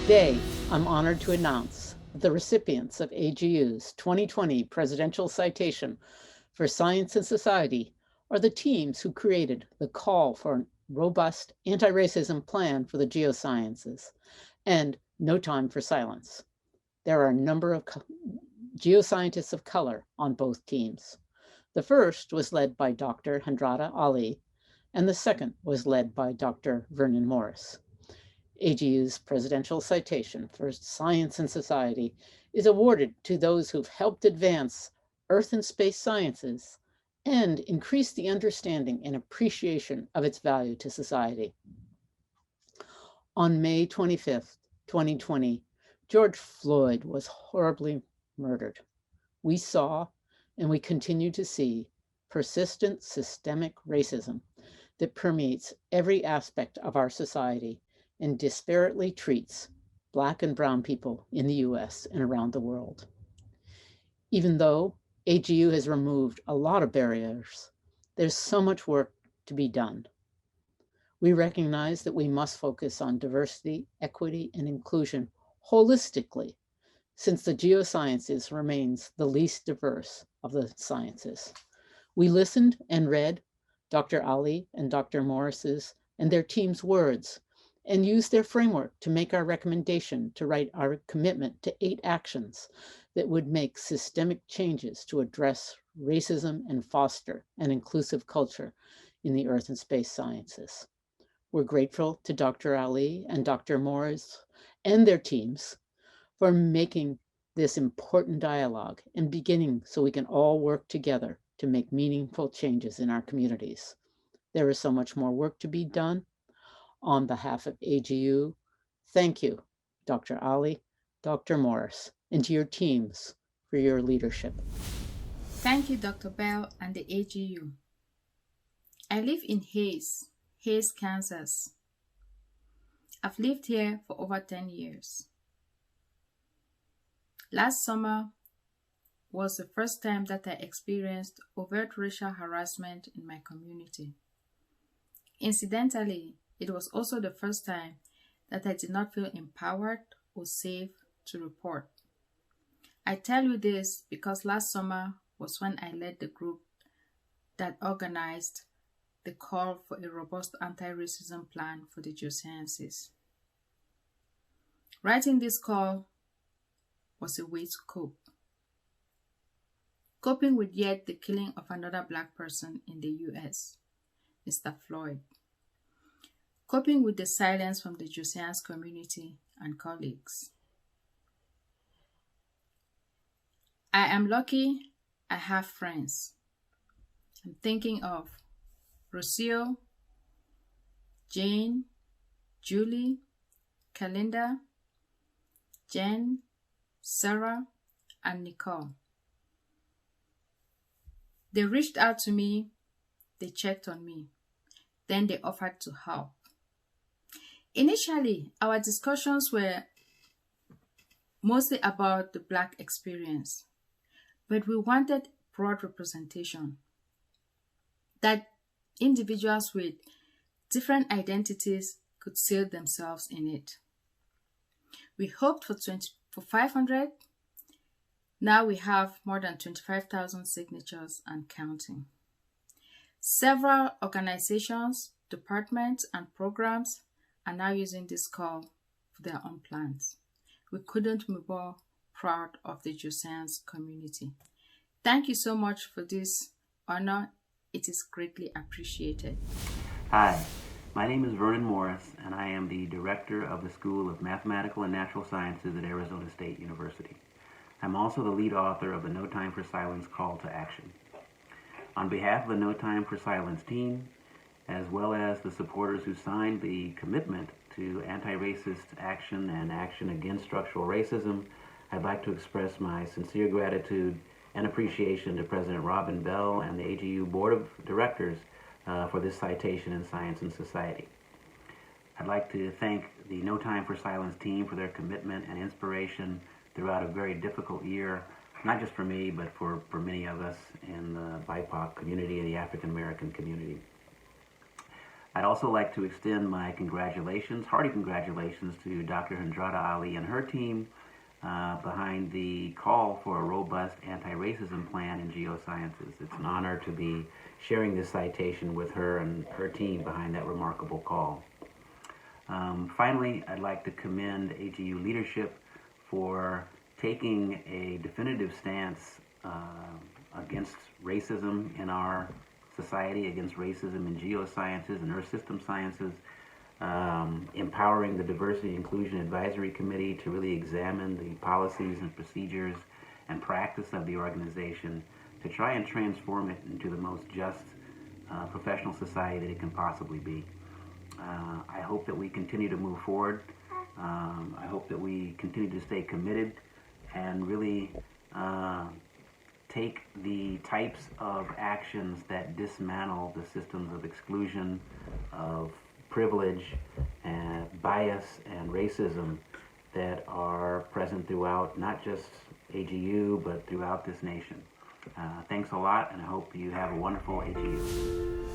Today, I'm honored to announce that the recipients of AGU's 2020 Presidential Citation for Science and Society are the teams who created the call for a robust anti-racism plan for the geosciences and No Time for Silence. There are a number of geoscientists of color on both teams. The first was led by Dr. Hendratta Ali, and the second was led by Dr. Vernon Morris. AGU's Presidential Citation for Science and Society is awarded to those who've helped advance Earth and space sciences and increase the understanding and appreciation of its value to society. On May 25th, 2020, George Floyd was horribly murdered. We saw, and we continue to see, persistent systemic racism that permeates every aspect of our society and disparately treats Black and Brown people in the US and around the world. Even though AGU has removed a lot of barriers, there's so much work to be done. We recognize that we must focus on diversity, equity, and inclusion holistically, since the geosciences remains the least diverse of the sciences. We listened and read Dr. Ali and Dr. Morris's and their team's words and used their framework to make our recommendation to write our commitment to 8 actions that would make systemic changes to address racism and foster an inclusive culture in the earth and space sciences. We're grateful to Dr. Ali and Dr. Morris and their teams for making this important dialogue and beginning so we can all work together to make meaningful changes in our communities. There is so much more work to be done. On behalf of AGU, thank you, Dr. Ali, Dr. Morris, and to your teams for your leadership. Thank you, Dr. Bell and the AGU. I live in Hays, Kansas. I've lived here for over 10 years. Last summer was the first time that I experienced overt racial harassment in my community. Incidentally, it was also the first time that I did not feel empowered or safe to report. I tell you this because last summer was when I led the group that organized the call for a robust anti-racism plan for the Geosciences. Writing this call was a way to cope. Coping with yet the killing of another Black person in the US, Mr. Floyd. Coping with the silence from the Geoscience community and colleagues. I am lucky I have friends. I'm thinking of Rocio, Jane, Julie, Kalinda, Jen, Sarah, and Nicole. They reached out to me, they checked on me, then they offered to help. Initially, our discussions were mostly about the Black experience, but we wanted broad representation, that individuals with different identities could see themselves in it. We hoped for 500. Now we have more than 25,000 signatures and counting. Several organizations, departments, and programs are now using this call for their own plans. We couldn't be more proud of the Geoscience community. Thank you so much for this honor. It is greatly appreciated. Hi, my name is Vernon Morris, and I am the director of the School of Mathematical and Natural Sciences at Arizona State University. I'm also the lead author of the No Time for Silence Call to Action. On behalf of the No Time for Silence team, as well as the supporters who signed the commitment to anti-racist action and action against structural racism, I'd like to express my sincere gratitude and appreciation to President Robin Bell and the AGU Board of Directors for this citation in Science and Society. I'd like to thank the No Time for Silence team for their commitment and inspiration throughout a very difficult year, not just for me, but for many of us in the BIPOC community and the African American community. I'd also like to extend my congratulations, hearty congratulations, to Dr. Hendratta Ali and her team behind the call for a robust anti-racism plan in geosciences. It's an honor to be sharing this citation with her and her team behind that remarkable call. Finally, I'd like to commend AGU leadership for taking a definitive stance against racism in our society, against racism in geosciences and earth system sciences, empowering the Diversity Inclusion Advisory Committee to really examine the policies and procedures and practice of the organization to try and transform it into the most just professional society that it can possibly be. I hope that we continue to move forward. I hope that we continue to stay committed and really take the types of actions that dismantle the systems of exclusion, of privilege, and bias and racism that are present throughout not just AGU, but throughout this nation. Thanks a lot, and I hope you have a wonderful AGU.